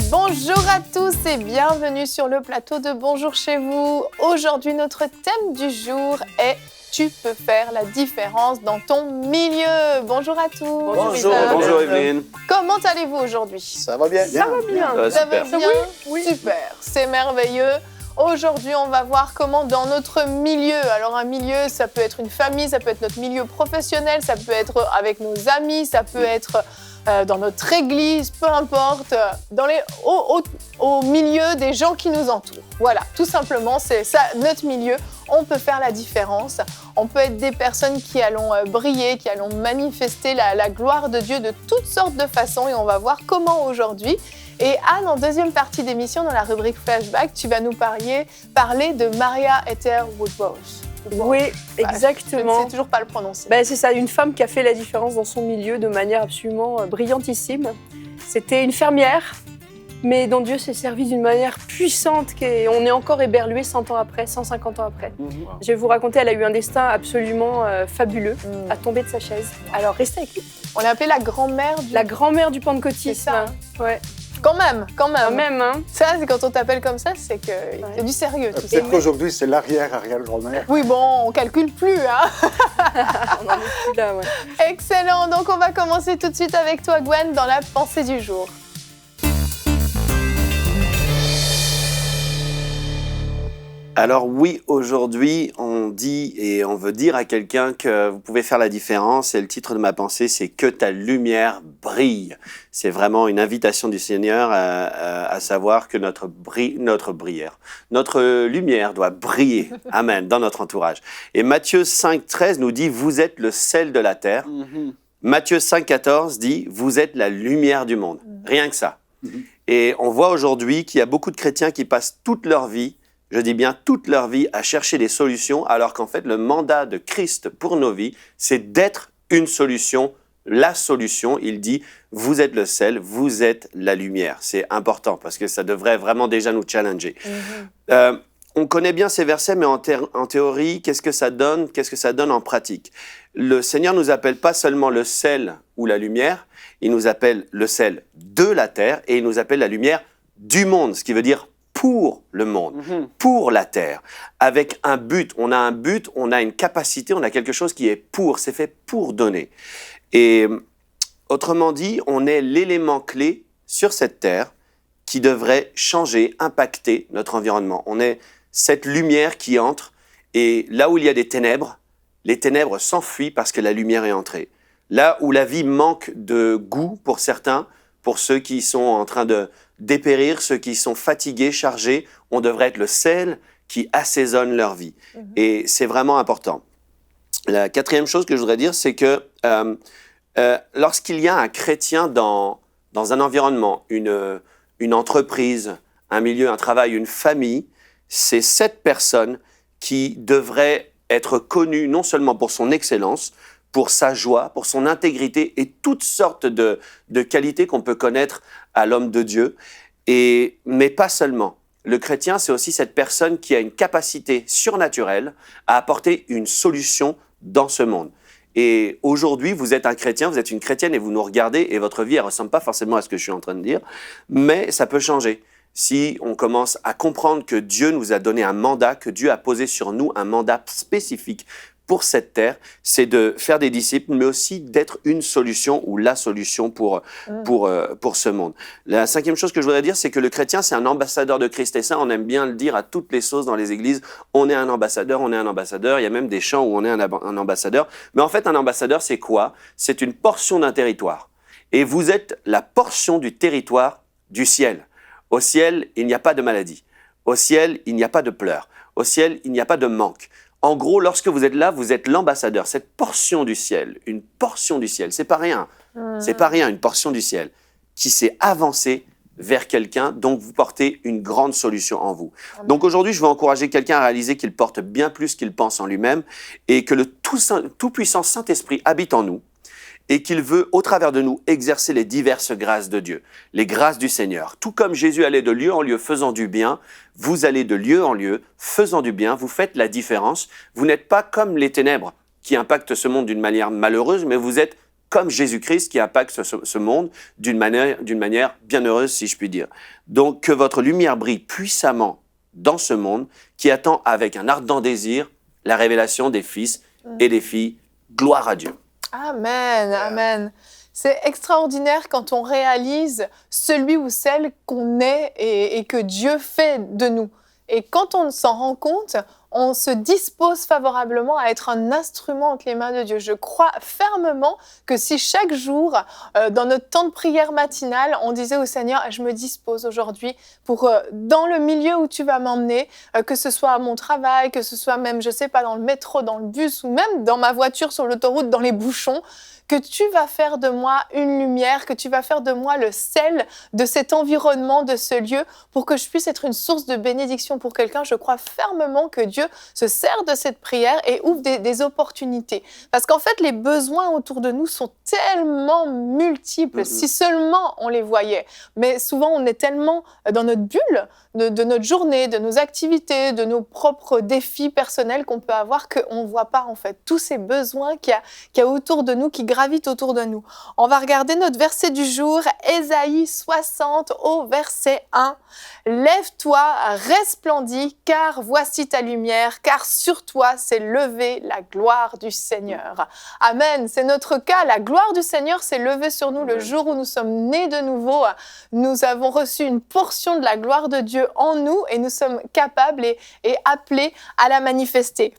Bonjour à tous et bienvenue sur le plateau de Bonjour chez vous. Aujourd'hui, notre thème du jour est « Tu peux faire la différence dans ton milieu ». Bonjour à tous. Bonjour Evelyne. Comment allez-vous aujourd'hui? Ça va bien. Ça va bien. Ça va bien. Oui. Super, c'est merveilleux. Aujourd'hui, on va voir comment dans notre milieu, alors un milieu, ça peut être une famille, ça peut être notre milieu professionnel, ça peut être avec nos amis, ça peut être dans notre église, peu importe, au milieu des gens qui nous entourent. Voilà, tout simplement, c'est ça, notre milieu. On peut faire la différence. On peut être des personnes qui allons briller, qui allons manifester la gloire de Dieu de toutes sortes de façons et on va voir comment aujourd'hui. Et Anne, en deuxième partie d'émission, dans la rubrique Flashback, tu vas nous parler de Maria Ether Woodworth. Oui, exactement. Je ne sais toujours pas le prononcer. C'est ça, une femme qui a fait la différence dans son milieu de manière absolument brillantissime. C'était une fermière, mais dont Dieu s'est servi d'une manière puissante. On est encore éberlué 100 ans après, 150 ans après. Je vais vous raconter, elle a eu un destin absolument fabuleux, à tomber de sa chaise. Alors, restez avec nous. On l'a appelée la grand-mère du... La grand-mère du pentecôtisme. C'est ça. Ouais. Quand même. Quand même, hein. Ça, c'est quand on t'appelle comme ça, c'est que c'est du sérieux. Peut-être qu'aujourd'hui, c'est l'arrière-arrière-grand-mère. Oui, bon, on calcule plus, hein. On n'en est plus là, ouais. Excellent. Donc, on va commencer tout de suite avec toi, Gwen, dans la pensée du jour. Alors oui, aujourd'hui, on dit et on veut dire à quelqu'un que vous pouvez faire la différence. Et le titre de ma pensée, c'est « Que ta lumière brille ». C'est vraiment une invitation du Seigneur à savoir que notre lumière doit briller, amen, dans notre entourage. Et Matthieu 5,13 nous dit « Vous êtes le sel de la terre ». Matthieu 5,14 dit « Vous êtes la lumière du monde ». Rien que ça. Et on voit aujourd'hui qu'il y a beaucoup de chrétiens qui passent toute leur vie, je dis bien toute leur vie, à chercher des solutions, alors qu'en fait, le mandat de Christ pour nos vies, c'est d'être une solution, la solution. Il dit, vous êtes le sel, vous êtes la lumière. C'est important, parce que ça devrait vraiment déjà nous challenger. On connaît bien ces versets, mais en théorie, qu'est-ce que ça donne? Qu'est-ce que ça donne en pratique? Le Seigneur ne nous appelle pas seulement le sel ou la lumière, il nous appelle le sel de la terre, et il nous appelle la lumière du monde, ce qui veut dire pour le monde, pour la terre, avec un but. On a un but, on a une capacité, on a quelque chose qui est pour, c'est fait pour donner. Et autrement dit, on est l'élément clé sur cette terre qui devrait changer, impacter notre environnement. On est cette lumière qui entre et là où il y a des ténèbres, les ténèbres s'enfuient parce que la lumière est entrée. Là où la vie manque de goût pour certains, pour ceux qui sont en train de dépérir, ceux qui sont fatigués, chargés, on devrait être le sel qui assaisonne leur vie. Et c'est vraiment important. La quatrième chose que je voudrais dire, c'est que lorsqu'il y a un chrétien dans un environnement, une entreprise, un milieu, un travail, une famille, c'est cette personne qui devrait être connue non seulement pour son excellence, pour sa joie, pour son intégrité et toutes sortes de qualités qu'on peut connaître à l'homme de Dieu. Mais pas seulement. Le chrétien, c'est aussi cette personne qui a une capacité surnaturelle à apporter une solution dans ce monde. Et aujourd'hui, vous êtes un chrétien, vous êtes une chrétienne et vous nous regardez et votre vie, elle ne ressemble pas forcément à ce que je suis en train de dire, mais ça peut changer. Si on commence à comprendre que Dieu nous a donné un mandat, que Dieu a posé sur nous un mandat spécifique pour cette terre, c'est de faire des disciples, mais aussi d'être une solution ou la solution pour ce monde. La cinquième chose que je voudrais dire, c'est que le chrétien, c'est un ambassadeur de Christ. Et ça, on aime bien le dire à toutes les sauces dans les églises. On est un ambassadeur, on est un ambassadeur. Il y a même des chants où on est un ambassadeur. Mais en fait, un ambassadeur, c'est quoi? C'est une portion d'un territoire. Et vous êtes la portion du territoire du ciel. Au ciel, il n'y a pas de maladie. Au ciel, il n'y a pas de pleurs. Au ciel, il n'y a pas de manque. En gros, lorsque vous êtes là, vous êtes l'ambassadeur. Cette portion du ciel, une portion du ciel, c'est pas rien. C'est pas rien, une portion du ciel qui s'est avancée vers quelqu'un, donc vous portez une grande solution en vous. Donc aujourd'hui, je veux encourager quelqu'un à réaliser qu'il porte bien plus qu'il pense en lui-même et que le tout-puissant Saint-Esprit habite en nous et qu'il veut, au travers de nous, exercer les diverses grâces de Dieu, les grâces du Seigneur. Tout comme Jésus allait de lieu en lieu faisant du bien, vous allez de lieu en lieu faisant du bien, vous faites la différence. Vous n'êtes pas comme les ténèbres qui impactent ce monde d'une manière malheureuse, mais vous êtes comme Jésus-Christ qui impacte ce monde d'une manière bienheureuse, si je puis dire. Donc, que votre lumière brille puissamment dans ce monde qui attend avec un ardent désir la révélation des fils et des filles. Gloire à Dieu. Amen, amen. C'est extraordinaire quand on réalise celui ou celle qu'on est et que Dieu fait de nous. Et quand on s'en rend compte, on se dispose favorablement à être un instrument entre les mains de Dieu. Je crois fermement que si chaque jour, dans notre temps de prière matinale, on disait au Seigneur, je me dispose aujourd'hui pour, dans le milieu où tu vas m'emmener, que ce soit à mon travail, que ce soit même, je sais pas, dans le métro, dans le bus ou même dans ma voiture sur l'autoroute, dans les bouchons, que tu vas faire de moi une lumière, que tu vas faire de moi le sel de cet environnement, de ce lieu, pour que je puisse être une source de bénédiction pour quelqu'un. Je crois fermement que Dieu se sert de cette prière et ouvre des opportunités. Parce qu'en fait, les besoins autour de nous sont tellement multiples, si seulement on les voyait. Mais souvent, on est tellement dans notre bulle de notre journée, de nos activités, de nos propres défis personnels qu'on peut avoir, qu'on ne voit pas en fait tous ces besoins qu'il y a autour de nous, qui gravitent autour de nous. On va regarder notre verset du jour, Ésaïe 60 au verset 1. « Lève-toi, resplendis, car voici ta lumière, car sur toi s'est levée la gloire du Seigneur. » Amen, c'est notre cas. La gloire du Seigneur s'est levée sur nous le jour où nous sommes nés de nouveau. Nous avons reçu une portion de la gloire de Dieu en nous et nous sommes capables et appelés à la manifester.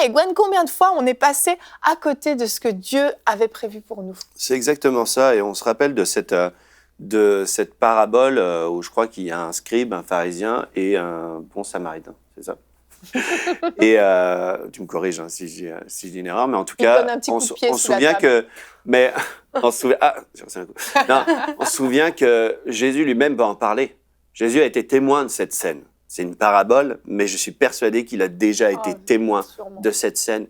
Et Gwen, combien de fois on est passé à côté de ce que Dieu avait prévu pour nous? C'est exactement ça, et on se rappelle de cette parabole où je crois qu'il y a un scribe, un pharisien et un bon samaritain, c'est ça? Et tu me corriges hein, si je dis une erreur, mais en tout cas, on se souvient que, mais on se souvient, on se souvient que Jésus lui-même va en parler. Jésus a été témoin de cette scène. C'est une parabole, mais je suis persuadé qu'il a déjà été témoin de cette scène.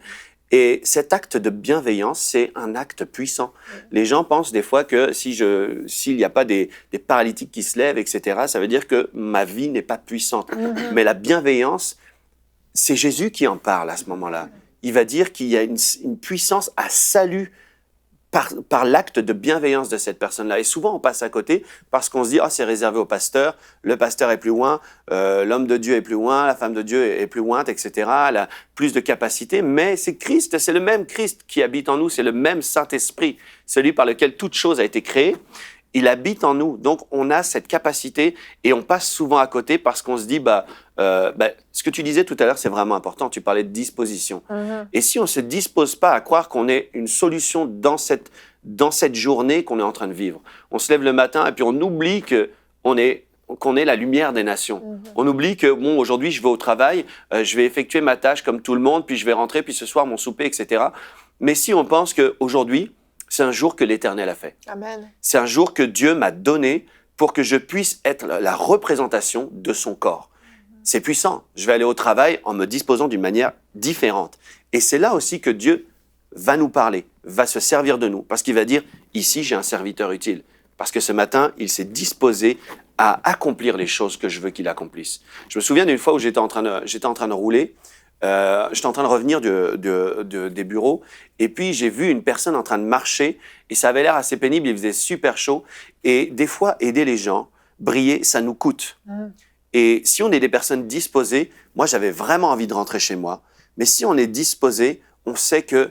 Et cet acte de bienveillance, c'est un acte puissant. Les gens pensent des fois que s'il n'y a pas des paralytiques qui se lèvent, etc., ça veut dire que ma vie n'est pas puissante. Mais la bienveillance, c'est Jésus qui en parle à ce moment-là. Il va dire qu'il y a une puissance à salut par l'acte de bienveillance de cette personne-là. Et souvent, on passe à côté parce qu'on se dit « Ah, c'est réservé au pasteur, le pasteur est plus loin, l'homme de Dieu est plus loin, la femme de Dieu est plus loin, etc. Elle a plus de capacité. » Mais c'est Christ, c'est le même Christ qui habite en nous, c'est le même Saint-Esprit, celui par lequel toute chose a été créée. Il habite en nous, donc on a cette capacité et on passe souvent à côté parce qu'on se dit ce que tu disais tout à l'heure, c'est vraiment important. Tu parlais de disposition. Et si on se dispose pas à croire qu'on est une solution dans cette journée qu'on est en train de vivre, on se lève le matin et puis on oublie qu'on est la lumière des nations. On oublie que bon, aujourd'hui je vais au travail, je vais effectuer ma tâche comme tout le monde, puis je vais rentrer, puis ce soir mon souper, etc. Mais si on pense qu'aujourd'hui c'est un jour que l'Éternel a fait. Amen. C'est un jour que Dieu m'a donné pour que je puisse être la représentation de son corps. C'est puissant. Je vais aller au travail en me disposant d'une manière différente. Et c'est là aussi que Dieu va nous parler, va se servir de nous. Parce qu'il va dire, ici, j'ai un serviteur utile. Parce que ce matin, il s'est disposé à accomplir les choses que je veux qu'il accomplisse. Je me souviens d'une fois où j'étais en train de rouler. J'étais en train de revenir des bureaux et puis j'ai vu une personne en train de marcher et ça avait l'air assez pénible, il faisait super chaud et des fois aider les gens, briller, ça nous coûte. Et si on est des personnes disposées, moi j'avais vraiment envie de rentrer chez moi, mais si on est disposé, on sait que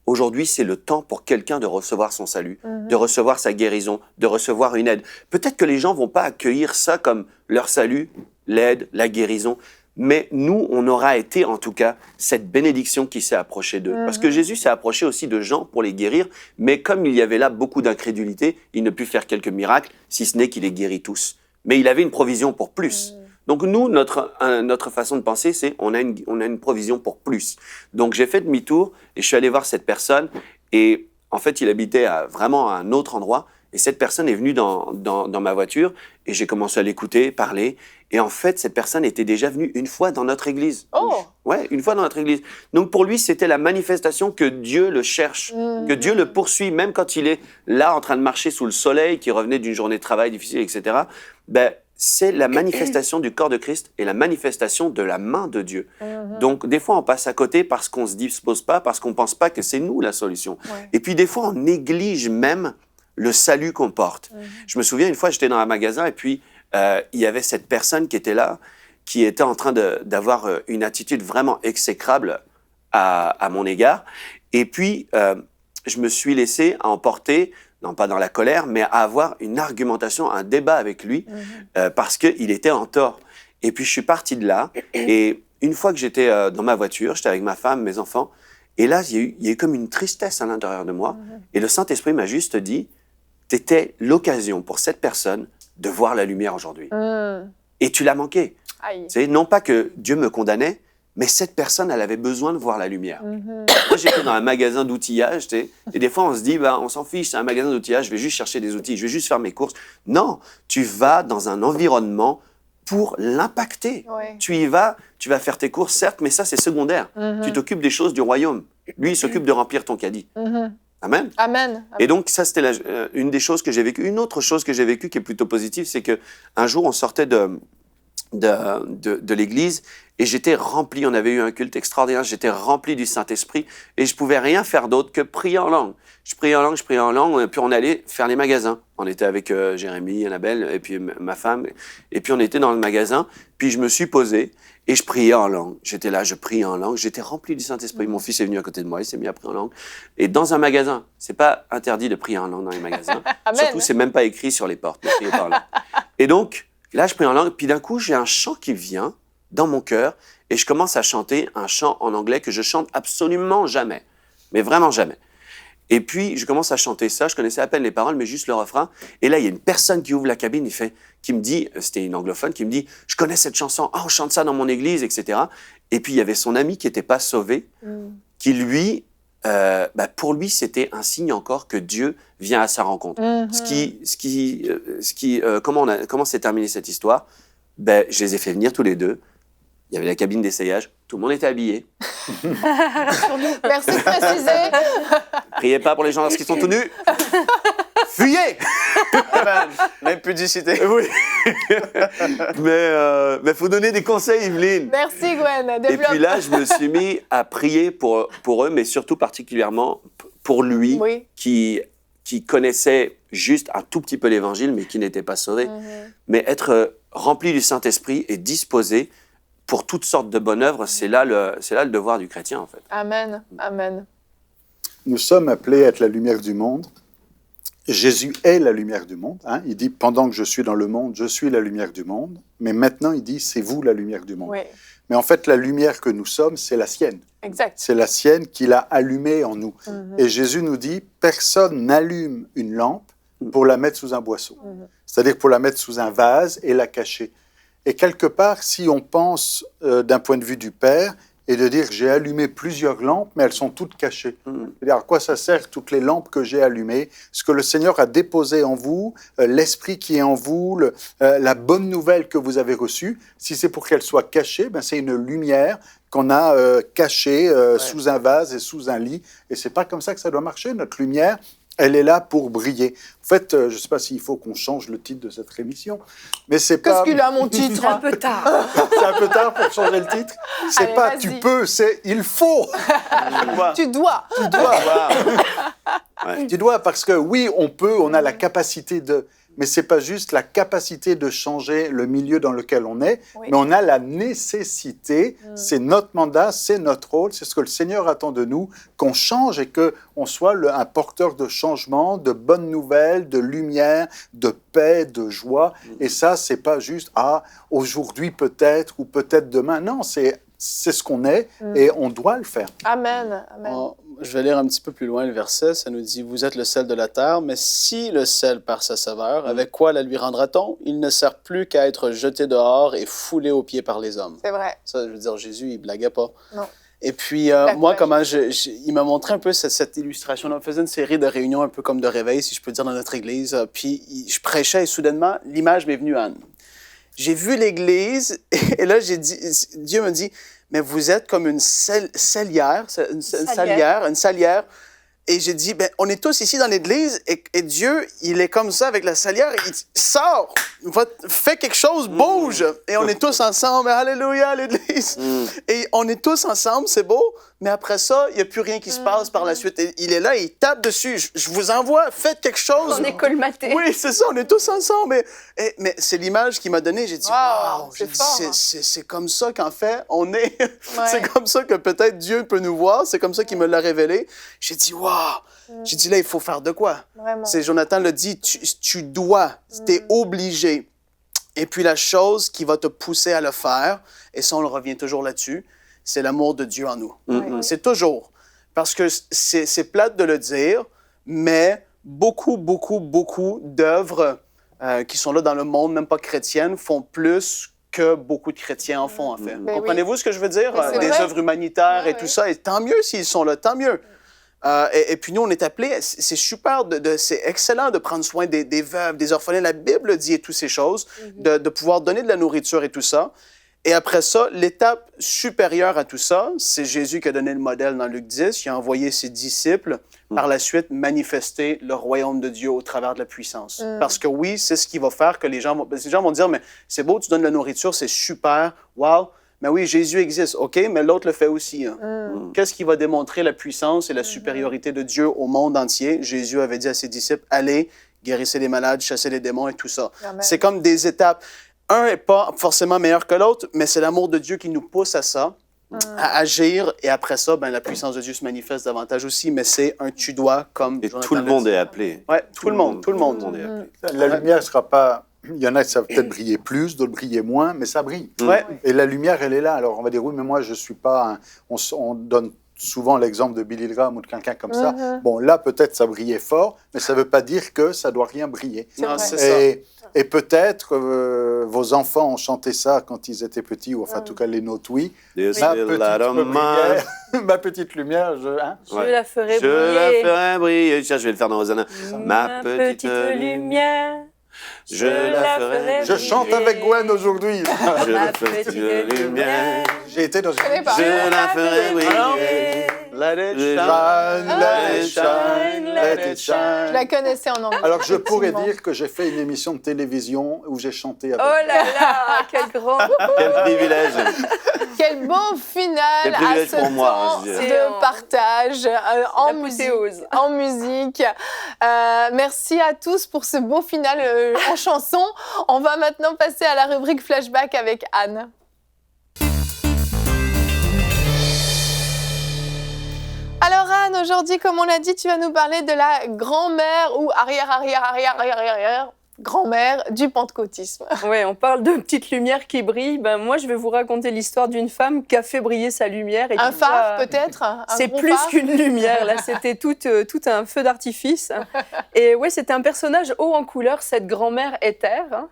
aujourd'hui c'est le temps pour quelqu'un de recevoir son salut, de recevoir sa guérison, de recevoir une aide. Peut-être que les gens vont pas accueillir ça comme leur salut, l'aide, la guérison. Mais nous, on aura été en tout cas cette bénédiction qui s'est approchée d'eux. Parce que Jésus s'est approché aussi de gens pour les guérir, mais comme il y avait là beaucoup d'incrédulité, il ne put faire quelques miracles, si ce n'est qu'il les guérit tous. Mais il avait une provision pour plus. Donc nous, notre façon de penser, c'est on a une provision pour plus. Donc j'ai fait demi-tour et je suis allé voir cette personne et en fait, il habitait vraiment à un autre endroit Et cette personne est venue dans ma voiture et j'ai commencé à l'écouter, parler. Et en fait, cette personne était déjà venue une fois dans notre église. Oh. Ouais, une fois dans notre église. Donc pour lui, c'était la manifestation que Dieu le cherche, que Dieu le poursuit, même quand il est là en train de marcher sous le soleil, qui revenait d'une journée de travail difficile, etc. Ben, c'est la manifestation du corps de Christ et la manifestation de la main de Dieu. Donc des fois, on passe à côté parce qu'on ne se dispose pas, parce qu'on ne pense pas que c'est nous la solution. Ouais. Et puis des fois, on néglige même le salut qu'on porte. Je me souviens, une fois, j'étais dans un magasin et puis il y avait cette personne qui était là, qui était en train d'avoir une attitude vraiment exécrable à mon égard. Et puis, je me suis laissé emporter, non pas dans la colère, mais à avoir une argumentation, un débat avec lui, parce qu'il était en tort. Et puis, je suis parti de là. Et une fois que j'étais dans ma voiture, j'étais avec ma femme, mes enfants, et là, il y a eu comme une tristesse à l'intérieur de moi. Et le Saint-Esprit m'a juste dit, t'étais l'occasion pour cette personne de voir la lumière aujourd'hui. Et tu l'as manqué. Aïe. C'est non pas que Dieu me condamnait, mais cette personne, elle avait besoin de voir la lumière. Moi, j'étais dans un magasin d'outillage, tu sais, et des fois, on se dit, on s'en fiche, c'est un magasin d'outillage, je vais juste chercher des outils, je vais juste faire mes courses. Non, tu vas dans un environnement pour l'impacter. Ouais. Tu y vas, tu vas faire tes courses, certes, mais ça, c'est secondaire. Tu t'occupes des choses du royaume. Lui, il s'occupe de remplir ton caddie. Amen. Amen. Et donc, ça, c'était une des choses que j'ai vécues. Une autre chose que j'ai vécue qui est plutôt positive, c'est qu'un jour, on sortait de l'église et j'étais rempli, on avait eu un culte extraordinaire, j'étais rempli du Saint-Esprit et je pouvais rien faire d'autre que prier en langue. Je priais en langue, et puis on allait faire les magasins. On était avec Jérémie, Annabelle et puis ma femme, et puis on était dans le magasin, puis je me suis posé et je priais en langue. J'étais là, je priais en langue, j'étais rempli du Saint-Esprit. Mon fils est venu à côté de moi, il s'est mis à prier en langue. Et dans un magasin, c'est pas interdit de prier en langue dans les magasins. Amen. Surtout, c'est même pas écrit sur les portes, ne priez pas en langue. Et donc, là, je prie en langue, puis d'un coup, j'ai un chant qui vient dans mon cœur, et je commence à chanter un chant en anglais que je chante absolument jamais, mais vraiment jamais. Et puis, je commence à chanter ça, je connaissais à peine les paroles, mais juste le refrain. Et là, il y a une personne qui ouvre la cabine, qui me dit, c'était une anglophone, qui me dit, je connais cette chanson, on chante ça dans mon église, etc. Et puis, il y avait son ami qui n'était pas sauvé, qui lui, pour lui, c'était un signe encore que Dieu vient à sa rencontre. Comment s'est terminée cette histoire? Je les ai fait venir tous les deux. Il y avait la cabine d'essayage. Tout le monde était habillé. Merci de préciser. Priez pas pour les gens lorsqu'ils sont tout nus. Fuyez! Même pudicité. Oui. Mais faut donner des conseils, Yveline. Merci Gwen. Et puis là, je me suis mis à prier pour eux, mais surtout particulièrement pour lui, Oui. qui connaissait juste un tout petit peu l'Évangile, mais qui n'était pas sauvé. Mais être rempli du Saint-Esprit et disposé pour toutes sortes de bonnes œuvres, c'est là le devoir du chrétien, en fait. Amen. Amen. Nous sommes appelés à être la lumière du monde. Jésus est la lumière du monde. Hein. Il dit, pendant que je suis dans le monde, je suis la lumière du monde. Mais maintenant, il dit, c'est vous la lumière du monde. Oui. Mais en fait, la lumière que nous sommes, c'est la sienne. Exact. C'est la sienne qu'il a allumée en nous. Et Jésus nous dit, personne n'allume une lampe pour la mettre sous un boisseau. C'est-à-dire pour la mettre sous un vase et la cacher. Et quelque part, si on pense d'un point de vue du Père, et de dire j'ai allumé plusieurs lampes, mais elles sont toutes cachées. C'est-à-dire à quoi ça sert toutes les lampes que j'ai allumées? Ce que le Seigneur a déposé en vous, l'Esprit qui est en vous, la bonne nouvelle que vous avez reçue, si c'est pour qu'elle soit cachée, c'est une lumière qu'on a cachée sous un vase et sous un lit. Et c'est pas comme ça que ça doit marcher, notre lumière. Elle est là pour briller. En fait, je ne sais pas s'il faut qu'on change le titre de cette émission, mais c'est pas... Qu'est-ce qu'il a, mon titre? C'est un peu tard. C'est un peu tard pour changer le titre. C'est Allez, pas vas-y. tu peux, c'est il faut. Tu dois. Tu dois. Tu dois, parce que oui, on peut, on a la capacité de... Mais ce n'est pas juste la capacité de changer le milieu dans lequel on est, Oui. mais on a la nécessité, c'est notre mandat, c'est notre rôle, c'est ce que le Seigneur attend de nous, qu'on change et qu'on soit un porteur de changement, de bonnes nouvelles, de lumière, de paix, de joie. Et ça, ce n'est pas juste « Ah, aujourd'hui peut-être ou peut-être demain ». Non, c'est ce qu'on est et on doit le faire. Amen. Amen. Je vais lire un petit peu plus loin le verset. Ça nous dit « Vous êtes le sel de la terre, mais si le sel perd sa saveur, avec quoi la lui rendra-t-on? Il ne sert plus qu'à être jeté dehors et foulé aux pieds par les hommes. » C'est vrai. Ça, je veux dire, Jésus, il blaguait pas. Non. Et puis, La moi, cloche. comment il m'a montré un peu cette illustration. On faisait une série de réunions un peu comme de réveil, si je peux dire, dans notre église. Puis, je prêchais et soudainement, l'image m'est venue, Anne. J'ai vu l'église et là, Dieu me dit, mais vous êtes comme une salière. Et j'ai dit, ben, on est tous ici dans l'église et Dieu, il est comme ça avec la salière. Il sort, fait quelque chose, bouge. Et on est tous ensemble. Alléluia, à l'église. Et on est tous ensemble, c'est beau. Mais après ça, il n'y a plus rien qui se passe par la suite. Et il est là, il tape dessus. Je vous envoie, faites quelque chose. On est colmatés. Oui, c'est ça, on est tous ensemble. Mais c'est l'image qu'il m'a donnée. J'ai dit, wow, c'est fort, hein. c'est comme ça qu'en fait, on est. Ouais. C'est comme ça que peut-être Dieu peut nous voir. C'est comme ça qu'il me l'a révélé. J'ai dit, wow. J'ai dit, là, il faut faire de quoi? Vraiment. C'est Jonathan l'a dit, tu dois, tu es obligé. Et puis la chose qui va te pousser à le faire, et ça, on revient toujours là-dessus, c'est l'amour de Dieu en nous. C'est toujours. Parce que c'est plate de le dire, mais beaucoup d'œuvres qui sont là dans le monde, même pas chrétiennes, font plus que beaucoup de chrétiens en font, en fait. Ben Comprenez-vous ce que je veux dire? Mais c'est Des vrai. œuvres humanitaires et Ouais. tout ça. Et tant mieux s'ils sont là, tant mieux. Et puis nous, on est appelés, c'est super, c'est excellent de prendre soin des veuves, des orphelins. La Bible dit et toutes ces choses, de pouvoir donner de la nourriture et tout ça. Et après ça, l'étape supérieure à tout ça, c'est Jésus qui a donné le modèle dans Luc 10. Il a envoyé ses disciples, par la suite, manifester le royaume de Dieu au travers de la puissance. Parce que oui, c'est ce qui va faire que les gens vont dire, mais c'est beau, tu donnes de la nourriture, c'est super, wow. Mais oui, Jésus existe, OK, mais l'autre le fait aussi. Hein. Qu'est-ce qui va démontrer la puissance et la supériorité de Dieu au monde entier? Jésus avait dit à ses disciples, allez, guérissez les malades, chassez les démons et tout ça. Amen. C'est comme des étapes. Un n'est pas forcément meilleur que l'autre, mais c'est l'amour de Dieu qui nous pousse à ça, à agir. Et après ça, ben, la puissance de Dieu se manifeste davantage aussi, mais c'est un tu dois comme Et Jonathan tout le l'a monde dit. est appelé. Ouais, tout le monde. Tout le monde est appelé. La lumière ne sera pas... Il y en a qui savent peut-être briller plus, d'autres briller moins, mais ça brille. Ouais. Et la lumière, elle est là. Alors on va dire, oui, mais moi, je ne suis pas... On donne souvent l'exemple de Billy Graham ou de quelqu'un comme ça. Bon, là, peut-être ça brillait fort, mais ça ne veut pas dire que ça ne doit rien briller. Non, vrai. c'est ça. Et peut-être vos enfants ont chanté ça quand ils étaient petits, ou enfin, en tout cas, les notes, oui. This Ma will petite light up my- lumière, ma petite lumière, Je Ouais. la ferai Je la briller. ferai briller. Tiens, je vais le faire dans Hosanna. Ma petite lumière. Je la ferai Je chante avec Gwen aujourd'hui. Je Ma la ferai petite lumière. J'ai été dans une... connais pas. Je la ferai Alors, briller. let it Je- shine. Shine, let it shine, let it Je shine. la connaissais en anglais. Alors, je pourrais effectivement. dire que j'ai fait une émission de télévision où j'ai chanté avec. Oh là là, quel grand. Quel privilège. Quel beau final Quel à privilège ce pour moi, temps je dirais. de partage en musique. L'apothéose. En musique. Merci à tous pour ce beau final en chanson. On va maintenant passer à la rubrique flashback avec Anne. Alors Anne, aujourd'hui, comme on l'a dit, tu vas nous parler de la grand-mère ou arrière grand-mère du pentecôtisme. Ouais, on parle de petites lumières qui brillent. Ben, moi, je vais vous raconter l'histoire d'une femme qui a fait briller sa lumière. Et Un qui phare va- peut-être? Un C'est gros plus phare qu'une lumière, là, c'était tout un feu d'artifice. Et ouais, c'était un personnage haut en couleur, cette grand-mère Ether. Hein.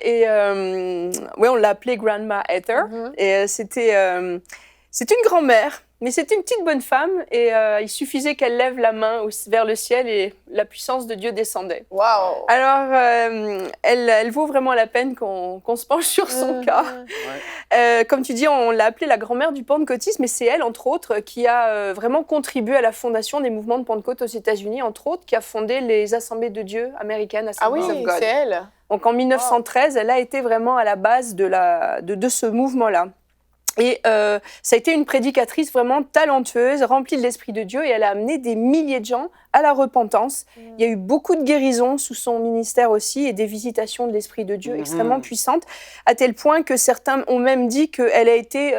Ouais, on l'a appelée Grandma Ether. Et c'était une grand-mère, mais c'était une petite bonne femme. Et il suffisait qu'elle lève la main vers le ciel et la puissance de Dieu descendait. Waouh! Alors, elle vaut vraiment la peine qu'on se penche sur son cas. Comme tu dis, on l'a appelée la grand-mère du pentecôtisme, et c'est elle, entre autres, qui a vraiment contribué à la fondation des mouvements de Pentecôte aux États-Unis, entre autres, qui a fondé les Assemblées de Dieu américaines, Ah oui, Assemblies of God. c'est elle. Donc en 1913, elle a été vraiment à la base de ce mouvement-là. Et ça a été une prédicatrice vraiment talentueuse, remplie de l'Esprit de Dieu, et elle a amené des milliers de gens à la repentance. Il y a eu beaucoup de guérisons sous son ministère aussi, et des visitations de l'Esprit de Dieu extrêmement puissantes, à tel point que certains ont même dit qu'elle a été,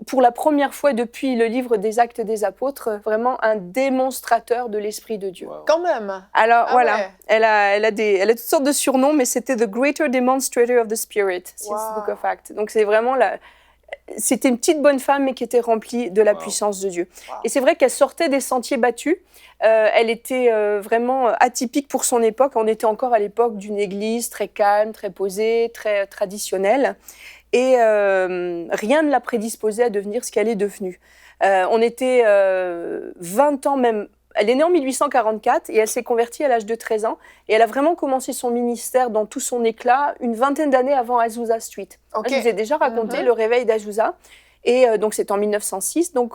pour la première fois depuis le livre des Actes des Apôtres, vraiment un démonstrateur de l'Esprit de Dieu. Quand même. Alors Ah voilà, ouais. elle a toutes sortes de surnoms, mais c'était The Greater Demonstrator of the Spirit, since Wow. the Book of Acts. Donc c'est vraiment c'était une petite bonne femme, mais qui était remplie de la puissance de Dieu. Et c'est vrai qu'elle sortait des sentiers battus. Elle était vraiment atypique pour son époque. On était encore à l'époque d'une église très calme, très posée, très traditionnelle. Et rien ne la prédisposait à devenir ce qu'elle est devenue. On était 20 ans même. Elle est née en 1844 et elle s'est convertie à l'âge de 13 ans. Et elle a vraiment commencé son ministère dans tout son éclat une vingtaine d'années avant Azusa Street. Ok. Je vous ai déjà raconté le réveil d'Azusa. Et donc, c'est en 1906. Donc,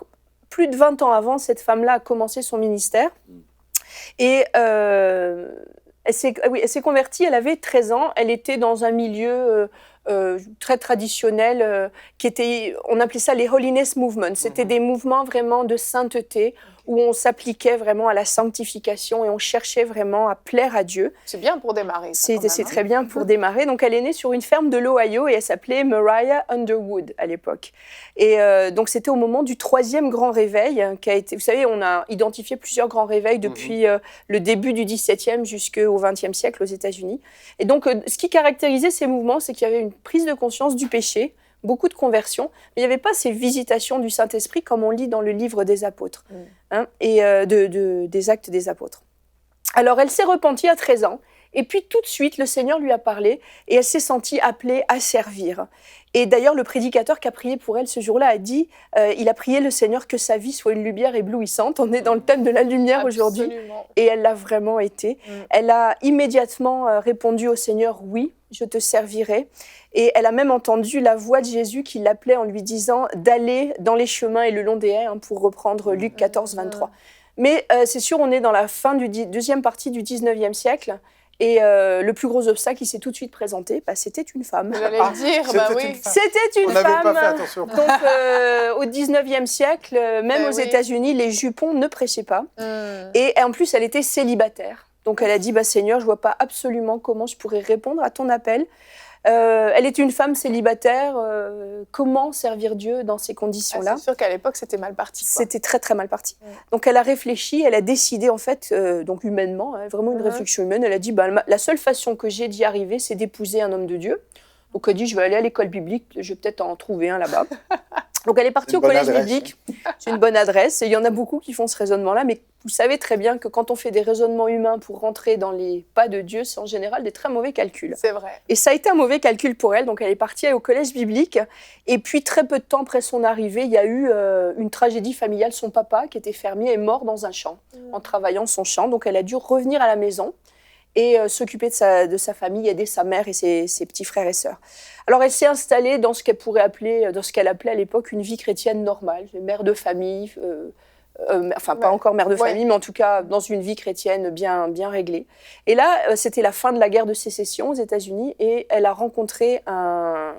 plus de 20 ans avant, cette femme-là a commencé son ministère. Et elle s'est convertie, elle avait 13 ans. Elle était dans un milieu très traditionnel, on appelait ça les Holiness Movements. C'était des mouvements vraiment de sainteté, où on s'appliquait vraiment à la sanctification et on cherchait vraiment à plaire à Dieu. C'est bien pour démarrer. C'est très bien pour démarrer. Donc, elle est née sur une ferme de l'Ohio et elle s'appelait Mariah Underwood à l'époque. Et donc, c'était au moment du 3e grand réveil qui a été... Vous savez, on a identifié plusieurs grands réveils depuis le début du 17e jusqu'au 20e siècle aux États-Unis. Et donc, ce qui caractérisait ces mouvements, c'est qu'il y avait une prise de conscience du péché, beaucoup de conversions, mais il n'y avait pas ces visitations du Saint-Esprit comme on lit dans le livre des apôtres et des actes des apôtres. Alors, elle s'est repentie à 13 ans, et puis tout de suite, le Seigneur lui a parlé, et elle s'est sentie appelée à servir. Et d'ailleurs, le prédicateur qui a prié pour elle ce jour-là a dit, il a prié le Seigneur que sa vie soit une lumière éblouissante. On est dans le thème de la lumière aujourd'hui, et elle l'a vraiment été. Elle a immédiatement répondu au Seigneur, oui, je te servirai. Et elle a même entendu la voix de Jésus qui l'appelait en lui disant d'aller dans les chemins et le long des haies, pour reprendre Luc 14, 23. Mais c'est sûr, on est dans la fin du deuxième partie du 19e siècle. Et le plus gros obstacle qui s'est tout de suite présenté, c'était une femme. J'allais le dire, bah oui. C'était une On femme. n'avait pas fait attention. Donc, au 19e siècle, même aux États-Unis, les jupons ne prêchaient pas. Et en plus, elle était célibataire. Donc, elle a dit, Seigneur, je ne vois pas absolument comment je pourrais répondre à ton appel. Elle est une femme célibataire. Comment servir Dieu dans ces conditions-là ? C'est sûr qu'à l'époque, c'était mal parti. C'était très, très mal parti. Donc, elle a réfléchi, elle a décidé, en fait, donc humainement, vraiment une réflexion humaine, elle a dit, la seule façon que j'ai d'y arriver, c'est d'épouser un homme de Dieu. Donc, elle a dit, je vais aller à l'école biblique, je vais peut-être en trouver un là-bas. Donc, elle est partie au collège biblique. C'est une bonne adresse. Et il y en a beaucoup qui font ce raisonnement-là. Mais vous savez très bien que quand on fait des raisonnements humains pour rentrer dans les pas de Dieu, c'est en général des très mauvais calculs. C'est vrai. Et ça a été un mauvais calcul pour elle. Donc, elle est partie au collège biblique. Et puis, très peu de temps après son arrivée, il y a eu une tragédie familiale. Son papa, qui était fermier, est mort dans un champ en travaillant son champ. Donc, elle a dû revenir à la maison et s'occuper de sa famille, aider sa mère et ses petits frères et sœurs. Alors, elle s'est installée dans ce qu'elle pourrait appeler, dans ce qu'elle appelait à l'époque une vie chrétienne normale, mère de famille, pas encore mère de famille, mais en tout cas dans une vie chrétienne bien réglée. Et là, c'était la fin de la guerre de sécession aux États-Unis et elle a rencontré un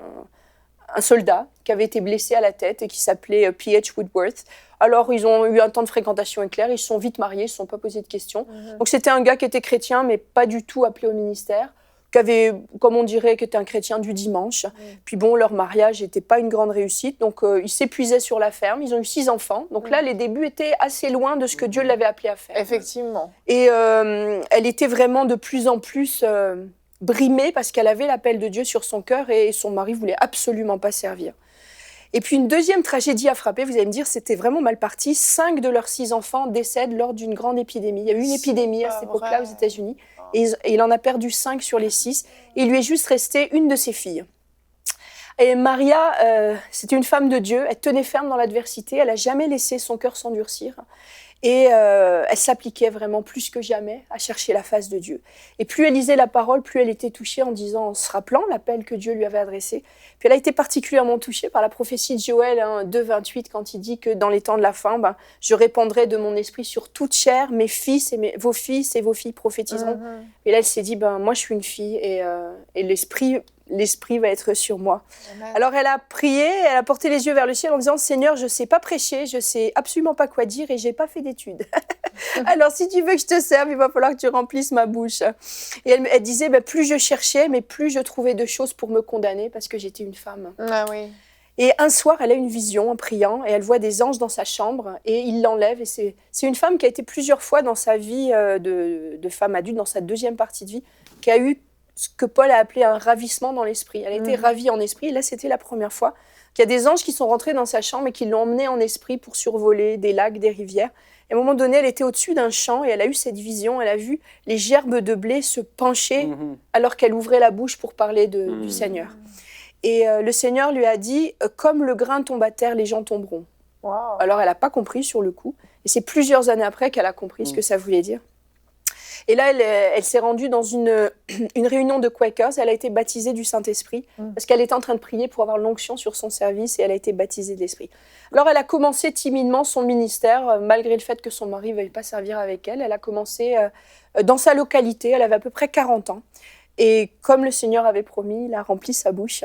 soldat qui avait été blessé à la tête et qui s'appelait P.H. Woodworth. Alors, ils ont eu un temps de fréquentation éclair, ils se sont vite mariés, ils ne se sont pas posé de questions. Donc, c'était un gars qui était chrétien, mais pas du tout appelé au ministère, qui avait, comme on dirait, qui était un chrétien du dimanche. Puis bon, leur mariage n'était pas une grande réussite, donc ils s'épuisaient sur la ferme. Ils ont eu 6 enfants, donc là, les débuts étaient assez loin de ce que Dieu l'avait appelé à faire. Effectivement. Et elle était vraiment de plus en plus brimée parce qu'elle avait l'appel de Dieu sur son cœur et son mari voulait absolument pas servir. Et puis une deuxième tragédie a frappé, vous allez me dire, c'était vraiment mal parti. 5 de leurs 6 enfants décèdent lors d'une grande épidémie. Il y a eu une épidémie à cette époque-là aux États-Unis. Et il en a perdu 5 sur les 6. Et il lui est juste resté une de ses filles. Et Maria, c'était une femme de Dieu. Elle tenait ferme dans l'adversité. Elle n'a jamais laissé son cœur s'endurcir. Et elle s'appliquait vraiment plus que jamais à chercher la face de Dieu. Et plus elle lisait la parole, plus elle était touchée en se rappelant l'appel que Dieu lui avait adressé. Puis elle a été particulièrement touchée par la prophétie de Joël 2,28 quand il dit que dans les temps de la fin, je répandrai de mon esprit sur toute chair, mes fils et vos fils et vos filles prophétiseront. Et là elle s'est dit, moi je suis une fille et l'Esprit va être sur moi. Amen. Alors elle a prié, elle a porté les yeux vers le ciel en disant, Seigneur, je ne sais pas prêcher, je ne sais absolument pas quoi dire et je n'ai pas fait d'études. Alors si tu veux que je te serve, il va falloir que tu remplisses ma bouche. Et elle disait, plus je cherchais, mais plus je trouvais de choses pour me condamner parce que j'étais une femme. Ah oui. Et un soir, elle a une vision en priant et elle voit des anges dans sa chambre et il l'enlève. Et c'est une femme qui a été plusieurs fois dans sa vie de femme adulte, dans sa deuxième partie de vie, qui a eu ce que Paul a appelé un ravissement dans l'esprit. Elle a été ravie en esprit, et là c'était la première fois qu'il y a des anges qui sont rentrés dans sa chambre et qui l'ont emmenée en esprit pour survoler des lacs, des rivières. Et à un moment donné, elle était au-dessus d'un champ et elle a eu cette vision, elle a vu les gerbes de blé se pencher alors qu'elle ouvrait la bouche pour parler du Seigneur. Et le Seigneur lui a dit « Comme le grain tombe à terre, les gens tomberont ». Wow. Alors, elle n'a pas compris sur le coup. Et c'est plusieurs années après qu'elle a compris ce que ça voulait dire. Et là, elle s'est rendue dans une réunion de Quakers. Elle a été baptisée du Saint-Esprit parce qu'elle était en train de prier pour avoir l'onction sur son service et elle a été baptisée de l'Esprit. Alors, elle a commencé timidement son ministère, malgré le fait que son mari ne veuille pas servir avec elle. Elle a commencé dans sa localité. Elle avait à peu près 40 ans. Et comme le Seigneur avait promis, il a rempli sa bouche.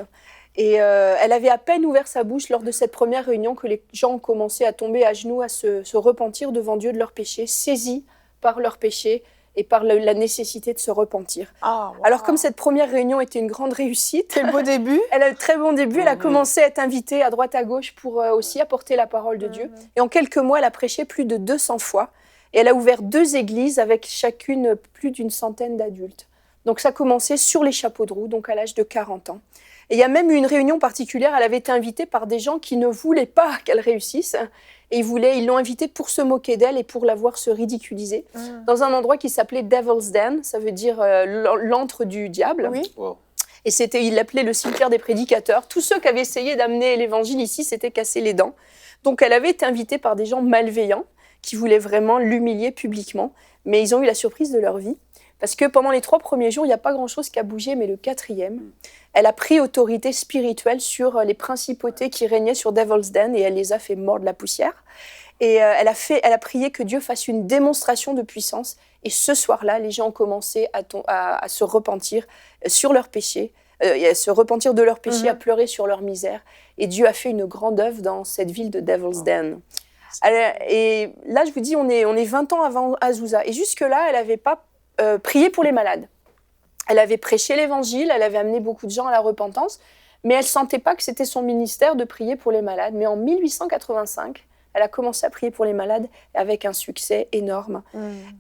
Et elle avait à peine ouvert sa bouche lors de cette première réunion que les gens ont commencé à tomber à genoux, à se repentir devant Dieu de leurs péchés, saisis par leurs péchés et par la nécessité de se repentir. Ah, wow. Alors comme cette première réunion était une grande réussite, Quel beau début. elle a un très bon début, elle a commencé à être invitée à droite à gauche pour aussi apporter la parole de Dieu. Et en quelques mois, elle a prêché plus de 200 fois et elle a ouvert 2 églises avec chacune plus d'une centaine d'adultes. Donc ça a commencé sur les chapeaux de roue, donc à l'âge de 40 ans. Et il y a même eu une réunion particulière, elle avait été invitée par des gens qui ne voulaient pas qu'elle réussisse. Et ils l'ont invitée pour se moquer d'elle et pour la voir se ridiculiser. Dans un endroit qui s'appelait Devil's Den, ça veut dire l'antre du diable. Oui. Wow. Et il l'appelait le cimetière des prédicateurs. Tous ceux qui avaient essayé d'amener l'évangile ici s'étaient cassés les dents. Donc elle avait été invitée par des gens malveillants qui voulaient vraiment l'humilier publiquement. Mais ils ont eu la surprise de leur vie. Parce que pendant les 3 premiers jours, il n'y a pas grand-chose qui a bougé, mais le 4e, elle a pris autorité spirituelle sur les principautés qui régnaient sur Devil's Den et elle les a fait mordre la poussière. Et elle a prié que Dieu fasse une démonstration de puissance. Et ce soir-là, les gens ont commencé à se repentir sur leurs péchés, à se repentir de leurs péchés, à pleurer sur leur misère. Et Dieu a fait une grande œuvre dans cette ville de Devil's Den. Et là, je vous dis, on est 20 ans avant Azusa. Et jusque-là, elle n'avait pas prié pour les malades. Elle avait prêché l'évangile, elle avait amené beaucoup de gens à la repentance, mais elle ne sentait pas que c'était son ministère de prier pour les malades. Mais en 1885, elle a commencé à prier pour les malades avec un succès énorme.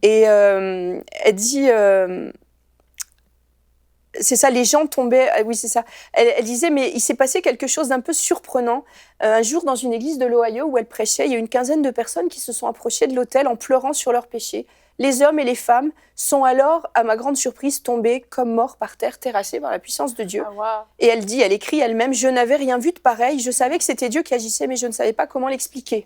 Et elle dit... c'est ça, les gens tombaient... oui, c'est ça. Elle disait, mais il s'est passé quelque chose d'un peu surprenant. Un jour, dans une église de l'Ohio où elle prêchait, il y a une quinzaine de personnes qui se sont approchées de l'autel en pleurant sur leurs péchés. Les hommes et les femmes sont alors, à ma grande surprise, tombés comme morts par terre, terrassés par la puissance de Dieu. Ah, wow. Et elle écrit elle-même, « Je n'avais rien vu de pareil, je savais que c'était Dieu qui agissait, mais je ne savais pas comment l'expliquer. »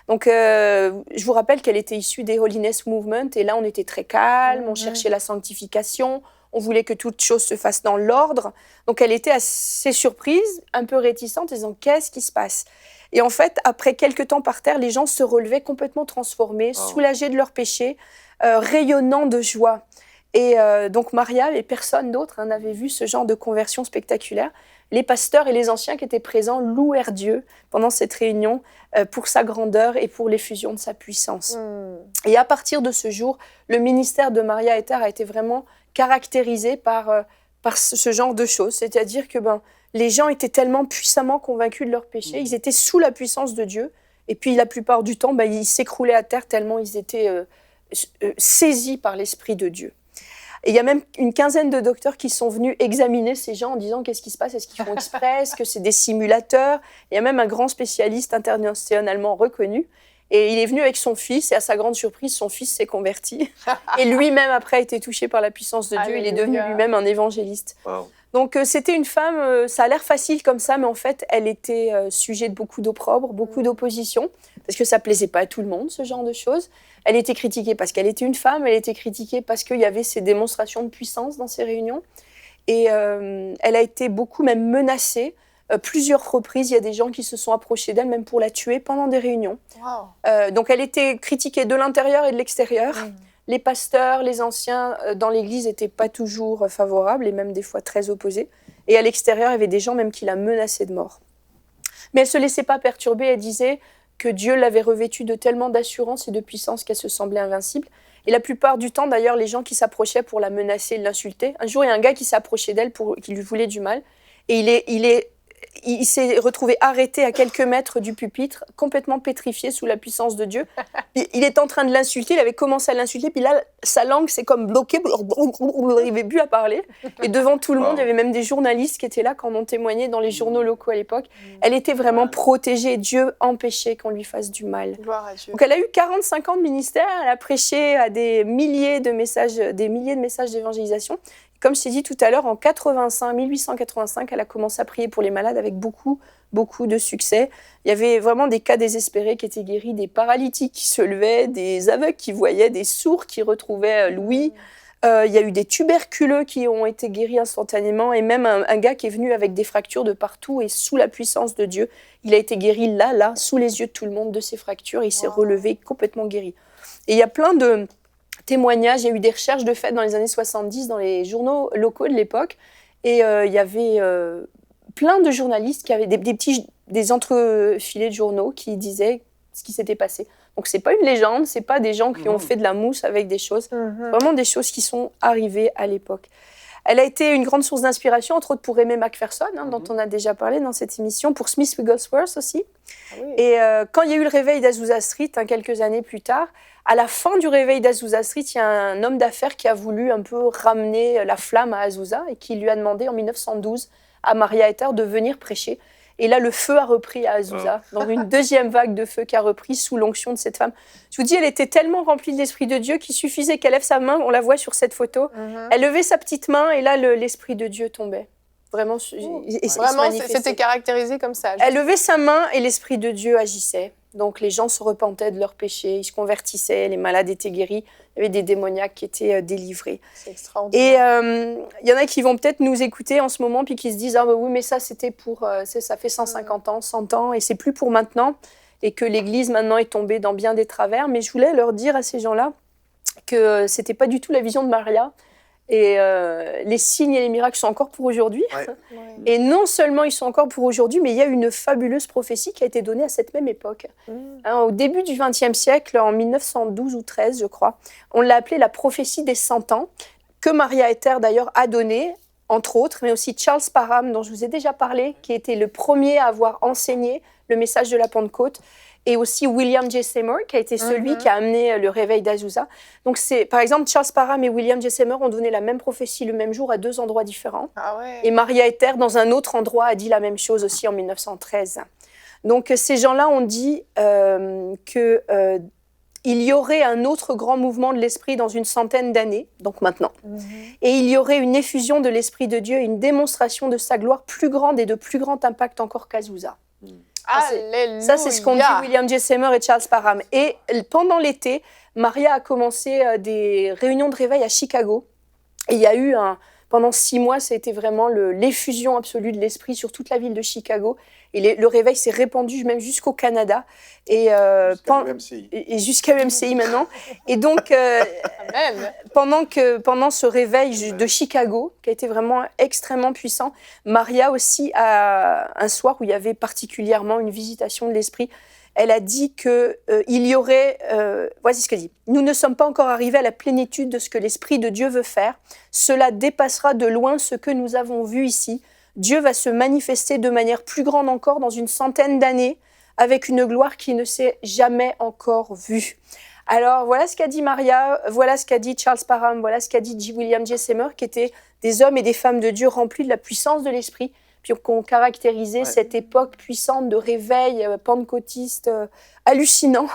Donc, je vous rappelle qu'elle était issue des Holiness Movement, et là, on était très calme, on cherchait la sanctification, on voulait que toute chose se fasse dans l'ordre. Donc, elle était assez surprise, un peu réticente, en disant, « Qu'est-ce qui se passe ?» Et en fait, après quelques temps par terre, les gens se relevaient complètement transformés, soulagés de leurs péchés, rayonnant de joie. Et donc Maria et personne d'autre n'avait vu ce genre de conversion spectaculaire. Les pasteurs et les anciens qui étaient présents louèrent Dieu pendant cette réunion pour sa grandeur et pour l'effusion de sa puissance. Et à partir de ce jour, le ministère de Maria Ether a été vraiment caractérisé par ce genre de choses. C'est-à-dire que les gens étaient tellement puissamment convaincus de leur péché, ils étaient sous la puissance de Dieu, et puis la plupart du temps, ils s'écroulaient à terre tellement ils étaient saisis par l'Esprit de Dieu. Et il y a même une quinzaine de docteurs qui sont venus examiner ces gens en disant qu'est-ce qui se passe, est-ce qu'ils font exprès, est-ce que c'est des simulateurs. Il y a même un grand spécialiste internationalement reconnu. Et il est venu avec son fils, et à sa grande surprise, son fils s'est converti. Et lui-même, après, a été touché par la puissance de Dieu. Alléluia. Il est devenu lui-même un évangéliste. Wow. Donc, c'était une femme, ça a l'air facile comme ça, mais en fait, elle était sujet de beaucoup d'opprobre, beaucoup d'opposition, parce que ça ne plaisait pas à tout le monde, ce genre de choses. Elle était critiquée parce qu'elle était une femme, elle était critiquée parce qu'il y avait ces démonstrations de puissance dans ces réunions. Et elle a été beaucoup même menacée. Plusieurs reprises, il y a des gens qui se sont approchés d'elle, même pour la tuer pendant des réunions. Wow. Donc, elle était critiquée de l'intérieur et de l'extérieur. Les pasteurs, les anciens dans l'Église n'étaient pas toujours favorables et même des fois très opposés. Et à l'extérieur, il y avait des gens même qui la menaçaient de mort. Mais elle ne se laissait pas perturber. Elle disait que Dieu l'avait revêtue de tellement d'assurance et de puissance qu'elle se semblait invincible. Et la plupart du temps, d'ailleurs, les gens qui s'approchaient pour la menacer, l'insulter. Un jour, il y a un gars qui s'est approché d'elle qui lui voulait du mal. Et il est il s'est retrouvé arrêté à quelques mètres du pupitre, complètement pétrifié sous la puissance de Dieu. Il était en train de l'insulter, il avait commencé à l'insulter, puis là, sa langue s'est comme bloquée, il n'arrivait plus à parler. Et devant tout le monde, il y avait même des journalistes qui étaient là, quand on témoignait dans les journaux locaux à l'époque. Elle était vraiment protégée, Dieu empêchait qu'on lui fasse du mal. Gloire à Dieu. Donc elle a eu 45 ans de ministère, elle a prêché à des milliers de messages d'évangélisation. Comme je t'ai dit tout à l'heure, en 1885, elle a commencé à prier pour les malades avec beaucoup de succès. Il y avait vraiment des cas désespérés qui étaient guéris, des paralytiques qui se levaient, des aveugles qui voyaient, des sourds qui retrouvaient l'ouïe. Il y a eu des tuberculeux qui ont été guéris instantanément et même un gars qui est venu avec des fractures de partout et sous la puissance de Dieu, il a été guéri là, sous les yeux de tout le monde de ses fractures. Il s'est relevé complètement guéri. Et il y a plein de témoignages, il y a eu des recherches de fait dans les années 70 dans les journaux locaux de l'époque et il y avait plein de journalistes qui avaient des entrefilets de journaux qui disaient ce qui s'était passé. Donc c'est pas une légende, c'est pas des gens qui ont fait de la mousse avec des choses, vraiment des choses qui sont arrivées à l'époque. Elle a été une grande source d'inspiration, entre autres pour Aimee McPherson, dont on a déjà parlé dans cette émission, pour Smith Wigglesworth aussi. Ah oui. Et quand il y a eu le réveil d'Azusa Street, quelques années plus tard, à la fin du réveil d'Azusa Street, il y a un homme d'affaires qui a voulu un peu ramener la flamme à Azusa et qui lui a demandé en 1912 à Maria Ether de venir prêcher. Et là, le feu a repris à Azusa, dans une deuxième vague de feu qui a repris sous l'onction de cette femme. Je vous dis, elle était tellement remplie de l'Esprit de Dieu qu'il suffisait qu'elle lève sa main, on la voit sur cette photo, elle levait sa petite main et là, l'Esprit de Dieu tombait. Vraiment, vraiment c'était caractérisé comme ça. Elle levait sa main et l'Esprit de Dieu agissait. Donc les gens se repentaient de leurs péchés, ils se convertissaient, les malades étaient guéris, il y avait des démoniaques qui étaient délivrés. C'est extraordinaire. Et il y en a qui vont peut-être nous écouter en ce moment puis qui se disent « Ah bah oui, mais ça c'était pour... ça fait 150 ans, 100 ans et c'est plus pour maintenant. » Et que l'Église maintenant est tombée dans bien des travers. Mais je voulais leur dire à ces gens-là que c'était pas du tout la vision de Maria. Et les signes et les miracles sont encore pour aujourd'hui. Ouais. Et non seulement ils sont encore pour aujourd'hui, mais il y a une fabuleuse prophétie qui a été donnée à cette même époque. Au début du XXe siècle, en 1912 ou 13, je crois, on l'a appelée la prophétie des 100 ans, que Maria Ether d'ailleurs a donnée, entre autres, mais aussi Charles Parham, dont je vous ai déjà parlé, qui était le premier à avoir enseigné le message de la Pentecôte, et aussi William J. Seymour, qui a été celui qui a amené le réveil d'Azusa. Donc, par exemple, Charles Parham et William J. Seymour ont donné la même prophétie le même jour à 2 endroits différents. Ah ouais. Et Maria Ether, dans un autre endroit, a dit la même chose aussi en 1913. Donc, ces gens-là ont dit qu'il y aurait un autre grand mouvement de l'Esprit dans une centaine d'années, donc maintenant. Et il y aurait une effusion de l'Esprit de Dieu et une démonstration de sa gloire plus grande et de plus grand impact encore qu'Azusa. Ça, c'est ce qu'ont dit William J. Seymour et Charles Parham. Et pendant l'été, Maria a commencé des réunions de réveil à Chicago. Et il y a eu, pendant 6 mois, ça a été vraiment l'effusion absolue de l'esprit sur toute la ville de Chicago. Et le réveil s'est répandu même jusqu'au Canada. Et jusqu'à UMCI maintenant. Et donc, pendant ce réveil de Chicago, qui a été vraiment extrêmement puissant, Maria aussi, un soir où il y avait particulièrement une visitation de l'esprit, elle a dit qu'il y aurait... voici ce qu'elle dit. « Nous ne sommes pas encore arrivés à la plénitude de ce que l'Esprit de Dieu veut faire. Cela dépassera de loin ce que nous avons vu ici. Dieu va se manifester de manière plus grande encore dans une centaine d'années, avec une gloire qui ne s'est jamais encore vue. » Alors, voilà ce qu'a dit Maria, voilà ce qu'a dit Charles Parham, voilà ce qu'a dit William J. Seymour, qui étaient des hommes et des femmes de Dieu remplis de la puissance de l'Esprit, puis qui ont caractérisé cette époque puissante de réveil pentecôtiste hallucinant.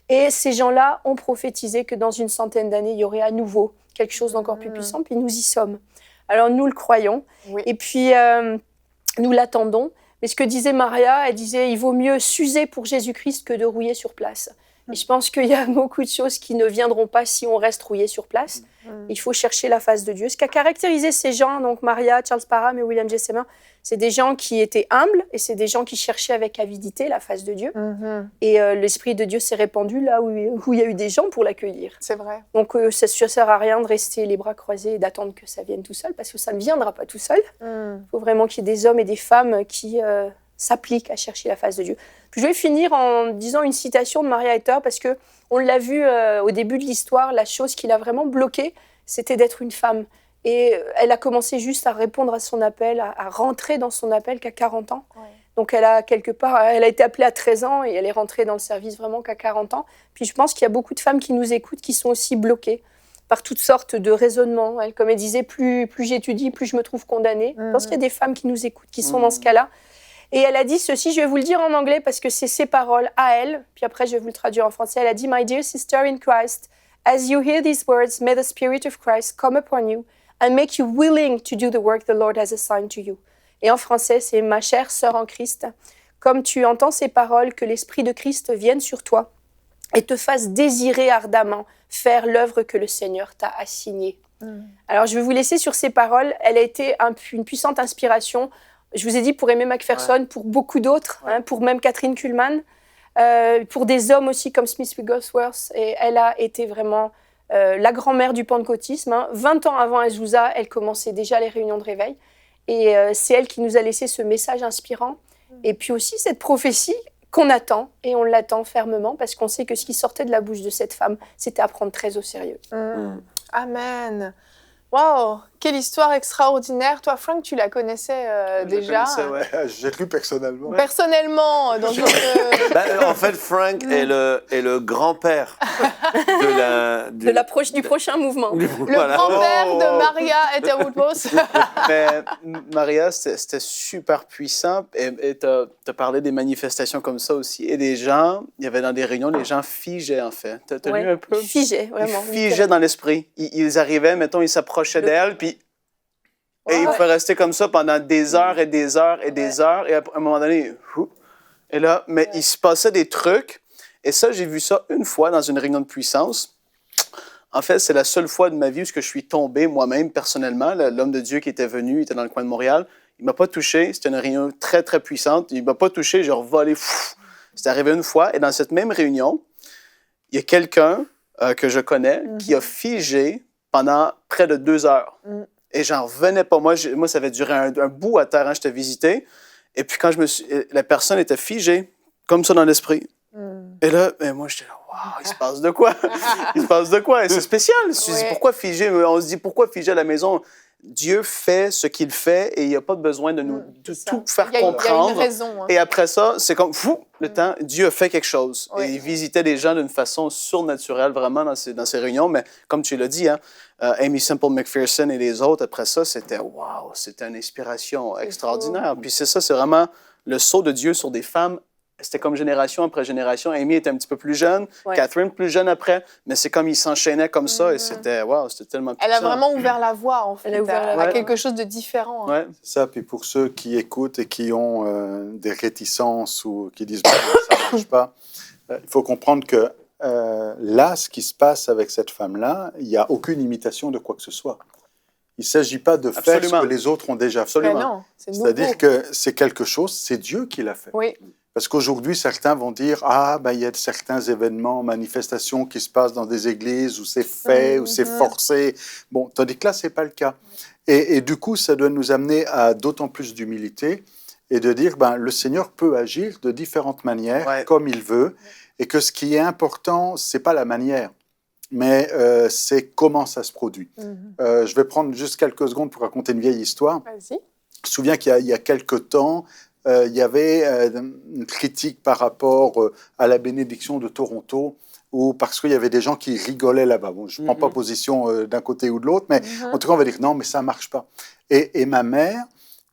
Et ces gens-là ont prophétisé que dans une centaine d'années, il y aurait à nouveau quelque chose d'encore plus puissant, puis nous y sommes. Alors, nous le croyons, et puis nous l'attendons. Mais ce que disait Maria, elle disait, il vaut mieux s'user pour Jésus-Christ que de rouiller sur place. Et je pense qu'il y a beaucoup de choses qui ne viendront pas si on reste rouillé sur place. Il faut chercher la face de Dieu. Ce qui a caractérisé ces gens, donc Maria, Charles Parham et William J. Seymour, c'est des gens qui étaient humbles et c'est des gens qui cherchaient avec avidité la face de Dieu. Et l'Esprit de Dieu s'est répandu là où il y a eu des gens pour l'accueillir. C'est vrai. Donc ça ne sert à rien de rester les bras croisés et d'attendre que ça vienne tout seul, parce que ça ne viendra pas tout seul. Il faut vraiment qu'il y ait des hommes et des femmes qui s'appliquent à chercher la face de Dieu. Puis je vais finir en disant une citation de Maria Ether, parce qu'on l'a vu au début de l'histoire, la chose qui l'a vraiment bloquée, c'était d'être une femme. Et elle a commencé juste à répondre à son appel, à rentrer dans son appel qu'à 40 ans. Ouais. Donc elle a été appelée à 13 ans et elle est rentrée dans le service vraiment qu'à 40 ans. Puis je pense qu'il y a beaucoup de femmes qui nous écoutent qui sont aussi bloquées par toutes sortes de raisonnements. Comme elle disait, plus j'étudie, plus je me trouve condamnée. Je pense qu'il y a des femmes qui nous écoutent, qui sont dans ce cas-là. Et elle a dit ceci, je vais vous le dire en anglais parce que c'est ses paroles à elle, puis après je vais vous le traduire en français. Elle a dit « My dear sister in Christ, as you hear these words, may the Spirit of Christ come upon you and make you willing to do the work the Lord has assigned to you. » Et en français, c'est « Ma chère sœur en Christ, comme tu entends ces paroles, que l'Esprit de Christ vienne sur toi et te fasse désirer ardemment faire l'œuvre que le Seigneur t'a assignée. » Alors je vais vous laisser sur ces paroles. Elle a été une puissante inspiration. Je vous ai dit pour Aimee McPherson, pour beaucoup d'autres, pour même Catherine Kuhlman, pour des hommes aussi comme Smith Wigglesworth. Et elle a été vraiment la grand-mère du pentecôtisme. 20 ans avant Azusa, elle commençait déjà les réunions de réveil. Et c'est elle qui nous a laissé ce message inspirant. Et puis aussi cette prophétie qu'on attend, et on l'attend fermement, parce qu'on sait que ce qui sortait de la bouche de cette femme, c'était à prendre très au sérieux. Amen. Waouh, quelle histoire extraordinaire. Toi, Frank, tu la connaissais déjà. J'ai lu personnellement. Personnellement, dans une... En fait, Frank est le grand-père du prochain mouvement. Le grand-père de Maria Etterwoodpost. Mais Maria, c'était super puissant. Et tu as parlé des manifestations comme ça aussi. Et des gens, il y avait dans des réunions, les gens figeaient en fait. Tu as lu un peu? Figeaient, vraiment. Ils figeaient dans l'esprit. Ils arrivaient, mettons, ils s'approchaient d'elle, puis et ils pouvaient rester comme ça pendant des heures et des heures et des heures. Et à un moment donné, et là, mais il se passait des trucs. Et ça, j'ai vu ça une fois dans une réunion de puissance. En fait, c'est la seule fois de ma vie où je suis tombé moi-même, personnellement. L'homme de Dieu qui était venu, il était dans le coin de Montréal. Il ne m'a pas touché. C'était une réunion très, très puissante. Il ne m'a pas touché. J'ai revolé. C'est arrivé une fois. Et dans cette même réunion, il y a quelqu'un que je connais qui a figé pendant près de 2 heures. Et j'en revenais pas. Moi, ça avait duré un bout à terre. Je t'ai visité. Et puis, quand la personne était figée, comme ça dans l'esprit. Et là, moi, j'étais là, waouh, il se passe de quoi? Il se passe de quoi? Et c'est spécial. Pourquoi figer? On se dit, pourquoi figer à la maison? Dieu fait ce qu'il fait et il n'y a pas besoin de nous tout faire comprendre. Il y a une raison. Et après ça, c'est comme, le temps, Dieu a fait quelque chose. Et il visitait les gens d'une façon surnaturelle, vraiment, dans ces réunions. Mais comme tu l'as dit, Aimee Semple McPherson et les autres, après ça, c'était wow, c'était une inspiration extraordinaire. Puis c'est ça, c'est vraiment le sceau de Dieu sur des femmes. C'était comme génération après génération. Aimee était un petit peu plus jeune, Catherine plus jeune après, mais c'est comme ils s'enchaînaient comme ça et c'était tellement puissant. Elle a vraiment ouvert la voie, en fait, Elle a ouvert la voie. à quelque chose de différent. Ouais. Ça, puis pour ceux qui écoutent et qui ont des réticences ou qui disent ça ne marche pas, il faut comprendre que là, ce qui se passe avec cette femme-là, il n'y a aucune imitation de quoi que ce soit. Il ne s'agit pas de faire ce que les autres ont déjà fait. Non, c'est-à-dire que c'est quelque chose, c'est Dieu qui l'a fait. Oui. Parce qu'aujourd'hui, certains vont dire il y a certains événements, manifestations qui se passent dans des églises où c'est fait, où c'est forcé. Bon, tandis que là, ce n'est pas le cas. Et du coup, ça doit nous amener à d'autant plus d'humilité et de dire le Seigneur peut agir de différentes manières, comme il veut, et que ce qui est important, ce n'est pas la manière, mais c'est comment ça se produit. Je vais prendre juste quelques secondes pour raconter une vieille histoire. Vas-y. Je me souviens qu'il y a quelques temps, il y avait une critique par rapport à la bénédiction de Toronto, ou parce qu'il y avait des gens qui rigolaient là-bas. Bon, je ne prends pas position d'un côté ou de l'autre, mais en tout cas, on va dire non, mais ça ne marche pas. Et ma mère,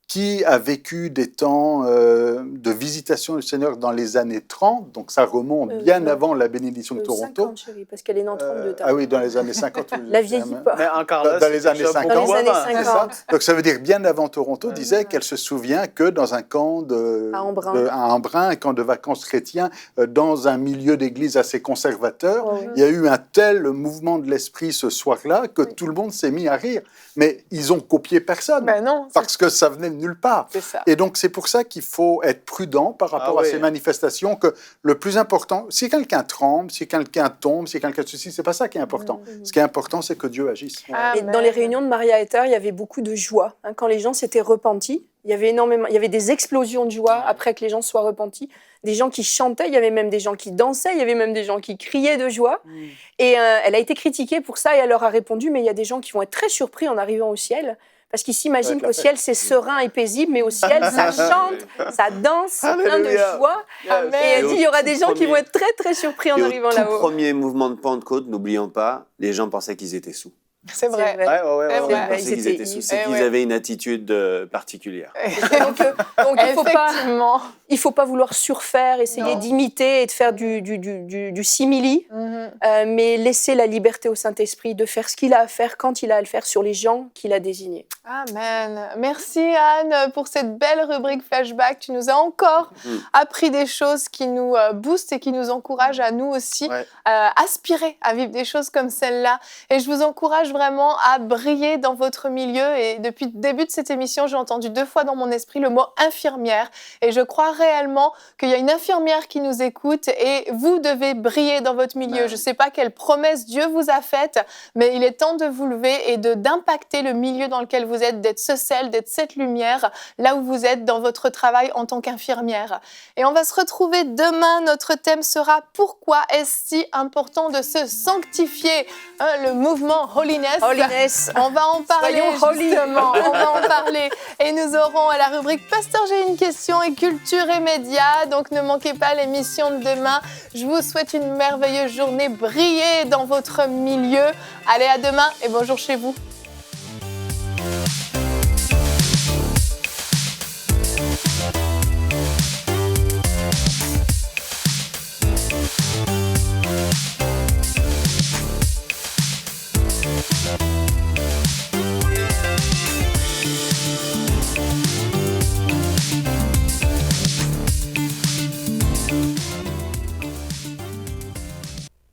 qui a vécu des temps de visitation du Seigneur dans les années 30, donc ça remonte bien avant la bénédiction de Toronto. 50, chérie, parce qu'elle est née en 32. Oui, dans les années 50. La vieillie pas. Mais encore là, dans les années 50. Dans les années 50. Donc ça veut dire bien avant Toronto, disait qu'elle se souvient que dans un camp à Embrun, un camp de vacances chrétien, dans un milieu d'église assez conservateur, il y a eu un tel mouvement de l'esprit ce soir-là que tout le monde s'est mis à rire. Mais ils ont copié personne, non, parce que ça venait de nulle part. Ça. Et donc c'est pour ça qu'il faut être prudent par rapport à ces manifestations, que le plus important, si quelqu'un tremble, si quelqu'un tombe, si quelqu'un ceci, c'est pas ça qui est important. Ce qui est important, c'est que Dieu agisse. Et dans les réunions de Maria Etter, il y avait beaucoup de joie. Quand les gens s'étaient repentis, Il y avait énormément, il y avait des explosions de joie après que les gens soient repentis. Des gens qui chantaient, il y avait même des gens qui dansaient, il y avait même des gens qui criaient de joie. Et elle a été critiquée pour ça et elle leur a répondu, mais il y a des gens qui vont être très surpris en arrivant au ciel. Parce qu'ils s'imaginent qu'au ciel, c'est serein et paisible, mais au ciel, ça chante, ça danse, c'est plein de Alléluia. joie. Et elle dit, il y aura des gens qui vont être très, très surpris en Et arrivant au tout là-haut. premier mouvement de Pentecôte, n'oublions pas, les gens pensaient qu'ils étaient sous. C'est vrai. C'est vrai. Ouais. C'est Ils vrai. pensaient qu'ils étaient sous, c'est qu'ils avaient une attitude particulière. Donc il faut pas vouloir surfaire, essayer Non. d'imiter et de faire du simili, mais laisser la liberté au Saint-Esprit de faire ce qu'il a à faire quand il a à le faire sur les gens qu'il a désignés. Amen. Merci Anne pour cette belle rubrique flashback. Tu nous as encore appris des choses qui nous boostent et qui nous encouragent à nous aussi aspirer à vivre des choses comme celle-là. Et je vous encourage vraiment à briller dans votre milieu. Et depuis le début de cette émission, j'ai entendu 2 fois dans mon esprit le mot infirmière. Et je crois réellement qu'il y a une infirmière qui nous écoute et vous devez briller dans votre milieu. Amen. Je ne sais pas quelle promesse Dieu vous a faite, mais il est temps de vous lever et d'impacter le milieu dans lequel vous êtes, d'être ce sel, d'être cette lumière, là où vous êtes dans votre travail en tant qu'infirmière. Et on va se retrouver demain. Notre thème sera « Pourquoi est-ce si important de se sanctifier ?» Le mouvement Holiness. Holiness. On va en parler Soyons holy. justement, on va en parler. Et nous aurons à la rubrique « Pasteur, j'ai une question » et « Culture et médias ». Donc ne manquez pas l'émission de demain. Je vous souhaite une merveilleuse journée. Brillez dans votre milieu. Allez, à demain et bonjour chez vous.